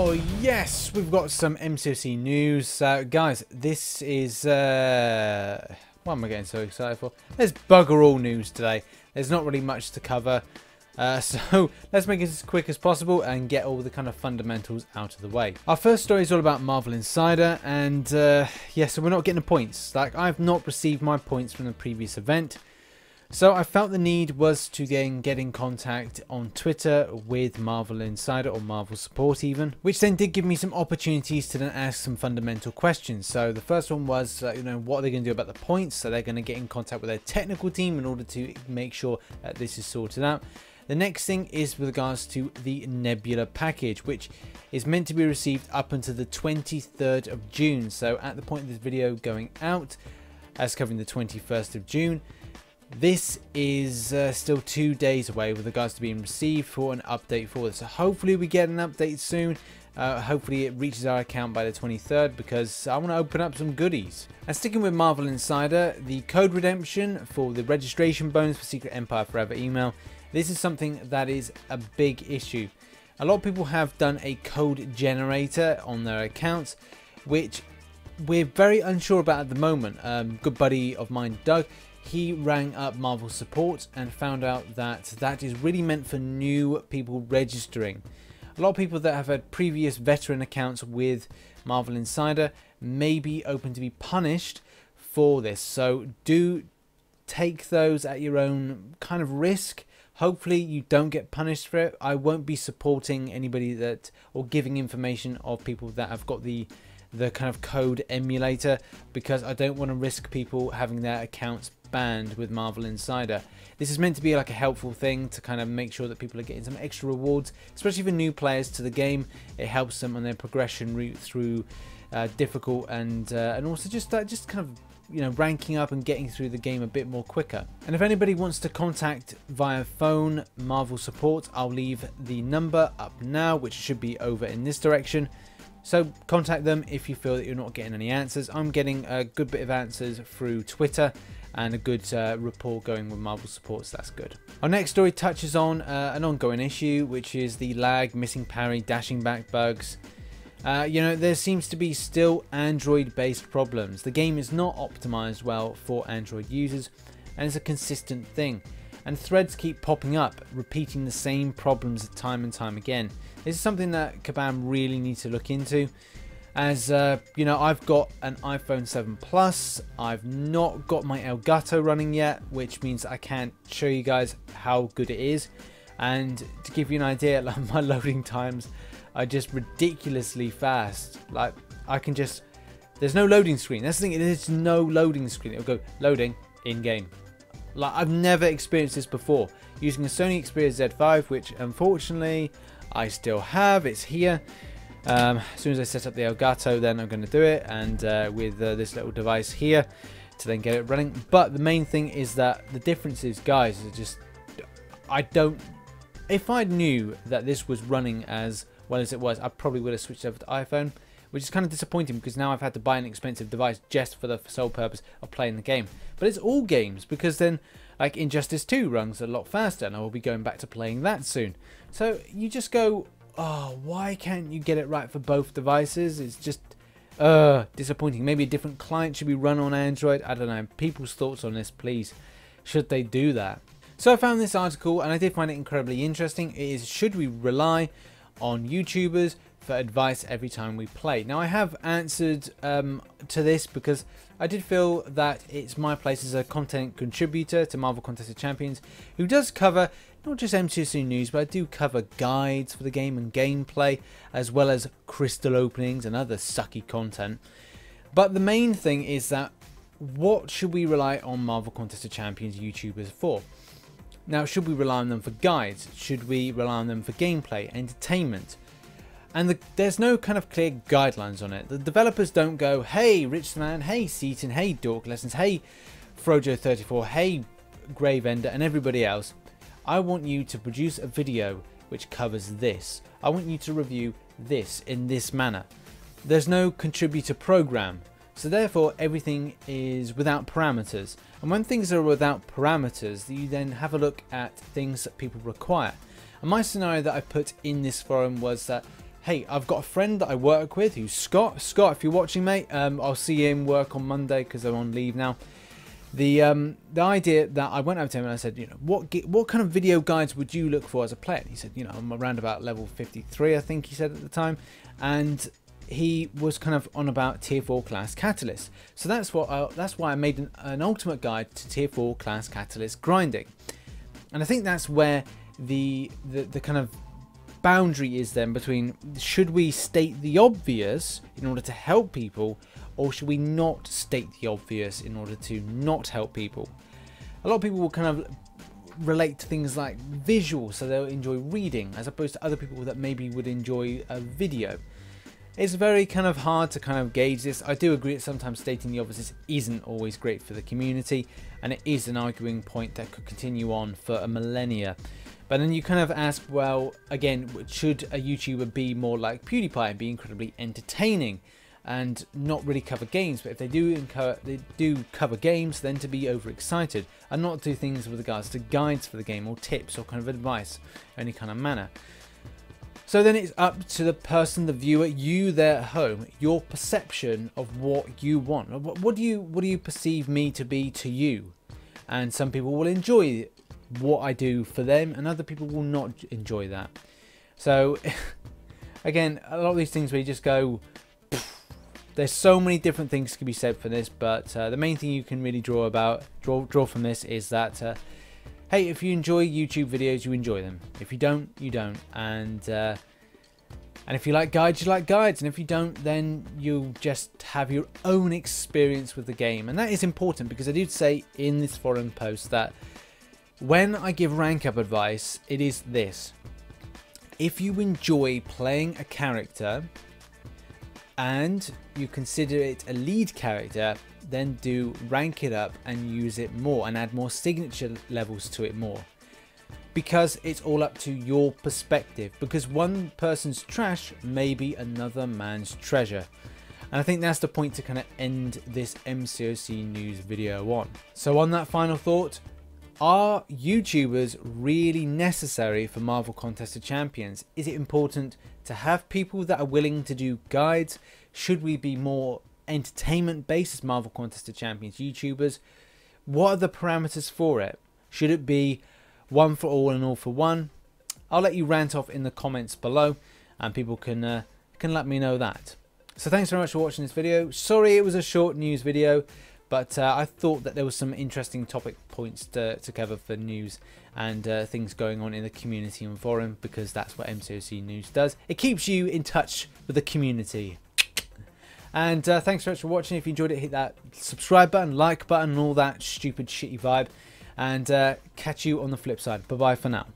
Oh yes, we've got some MCOC news. Guys, this is... what am I getting so excited for? There's bugger all news today. There's not really much to cover. So let's make it as quick as possible and get all the kind of fundamentals out of the way. Our first story is all about Marvel Insider, and yeah, so we're not getting the points. Like, I've not received my points from the previous event. So I felt the need was to then get in contact on Twitter with Marvel Insider, or Marvel Support even, which then did give me some opportunities to then ask some fundamental questions. So the first one was, you know, what are they going to do about the points? So they're going to get in contact with their technical team in order to make sure that this is sorted out. The next thing is with regards to the Nebula package, which is meant to be received up until the 23rd of June. So at the point of this video going out, as covering the 21st of June, this is still 2 days away with regards to being received for an update for this. So hopefully we get an update soon. Hopefully it reaches our account by the 23rd, because I want to open up some goodies. And sticking with Marvel Insider, the code redemption for the registration bonus for Secret Empire Forever email. This is something that is a big issue. A lot of people have done a code generator on their accounts, which we're very unsure about at the moment. Good buddy of mine, Doug, he rang up Marvel Support and found out that that is really meant for new people registering. A lot of people that have had previous veteran accounts with Marvel Insider may be open to be punished for this. So do take those at your own kind of risk. Hopefully you don't get punished for it. I won't be supporting anybody that, or giving information of people that have got the kind of code emulator, because I don't want to risk people having their accounts banned with Marvel Insider. This is meant to be like a helpful thing to kind of make sure that people are getting some extra rewards, especially for new players to the game. It helps them on their progression route through difficult and also just kind of, you know, ranking up and getting through the game a bit more quicker. And if anybody wants to contact via phone Marvel Support, I'll leave the number up now, which should be over in this direction. So contact them if you feel that you're not getting any answers. I'm getting a good bit of answers through Twitter and a good rapport going with Marvel Support, so that's good. Our next story touches on an ongoing issue, which is the lag, missing parry, dashing back bugs. You know, there seems to be still Android-based problems. The game is not optimized well for Android users, and it's a consistent thing. And threads keep popping up, repeating the same problems time and time again. This is something that Kabam really needs to look into. As you know, I've got an iPhone 7 Plus. I've not got my Elgato running yet, which means I can't show you guys how good it is. And to give you an idea, like, my loading times are just ridiculously fast. Like, I can just, there's no loading screen. That's the thing, there's no loading screen. It'll go loading in game. Like, I've never experienced this before using a Sony Xperia Z5, which unfortunately I still have. It's here. As soon as I set up the Elgato, then I'm going to do it, and with this little device here to then get it running. But the main thing is that the differences, guys, are just, I don't, if I knew that this was running as well as it was, I probably would have switched over to iPhone, which is kind of disappointing, because now I've had to buy an expensive device just for the sole purpose of playing the game. But it's all games, because then, like, Injustice 2 runs a lot faster, and I will be going back to playing that soon. So you just go, oh, why can't you get it right for both devices? It's just disappointing. Maybe a different client should be run on Android. I don't know. People's thoughts on this, please. Should they do that? So I found this article, and I did find it incredibly interesting. It is, should we rely on YouTubers for advice every time we play? Now, I have answered to this, because I did feel that it's my place as a content contributor to Marvel Contested Champions, who does cover not just MCOC news, but I do cover guides for the game and gameplay, as well as crystal openings and other sucky content. But the main thing is that, what should we rely on Marvel Contested Champions YouTubers for? Now, should we rely on them for guides? Should we rely on them for gameplay, entertainment? And there's no kind of clear guidelines on it. The developers don't go, hey, RichTheMan, hey, Seaton, hey, Dork Lessons, hey, Frojo34, hey, Gravender, and everybody else. I want you to produce a video which covers this. I want you to review this in this manner. There's no contributor program, so therefore everything is without parameters. And when things are without parameters, you then have a look at things that people require. And my scenario that I put in this forum was that, hey, I've got a friend that I work with who's Scott. Scott, if you're watching, mate, I'll see him work on Monday because I'm on leave now. The idea that I went over to him and I said, you know, what kind of video guides would you look for as a player? And he said, you know, I'm around about level 53, I think he said at the time, and he was kind of on about tier 4 class catalyst. So that's why I made an ultimate guide to tier 4 class catalyst grinding. And I think that's where the kind of boundary is then between, should we state the obvious in order to help people, or should we not state the obvious in order to not help people? A lot of people will kind of relate to things like visual, so they'll enjoy reading, as opposed to other people that maybe would enjoy a video. It's very kind of hard to kind of gauge this. I do agree that sometimes stating the obvious isn't always great for the community, and it is an arguing point that could continue on for a millennia. But then you kind of ask, well, again, should a YouTuber be more like PewDiePie and be incredibly entertaining and not really cover games? But if they do cover games, then to be overexcited and not do things with regards to guides for the game or tips or kind of advice, any kind of manner. So then it's up to the person, the viewer, you there at home, your perception of what you want. What do you perceive me to be to you? And some people will enjoy what I do for them, and other people will not enjoy that. So again, a lot of these things where you just go, there's so many different things can be said for this, but the main thing you can really draw from this is that hey, if you enjoy YouTube videos, you enjoy them. If you don't, you don't. And if you like guides, you like guides. And if you don't, then you'll just have your own experience with the game. And that is important, because I did say in this forum post that when I give rank up advice, it is this. If you enjoy playing a character and you consider it a lead character, then do rank it up and use it more and add more signature levels to it more, because it's all up to your perspective, because one person's trash may be another man's treasure. And I think that's the point to kind of end this MCOC news video on. So on that final thought, are YouTubers really necessary for Marvel Contest of Champions? Is it important to have people that are willing to do guides? Should we be more entertainment based as Marvel Contest of Champions YouTubers? What are the parameters for it? Should it be one for all and all for one? I'll let you rant off in the comments below, and people can let me know that. So thanks very much for watching this video. Sorry it was a short news video, but I thought that there was some interesting topic points to cover for news and things going on in the community and forum, because that's what MCOC news does. It keeps you in touch with the community. And thanks very much for watching. If you enjoyed it, hit that subscribe button, like button, and all that stupid shitty vibe. And catch you on the flip side. Bye bye for now.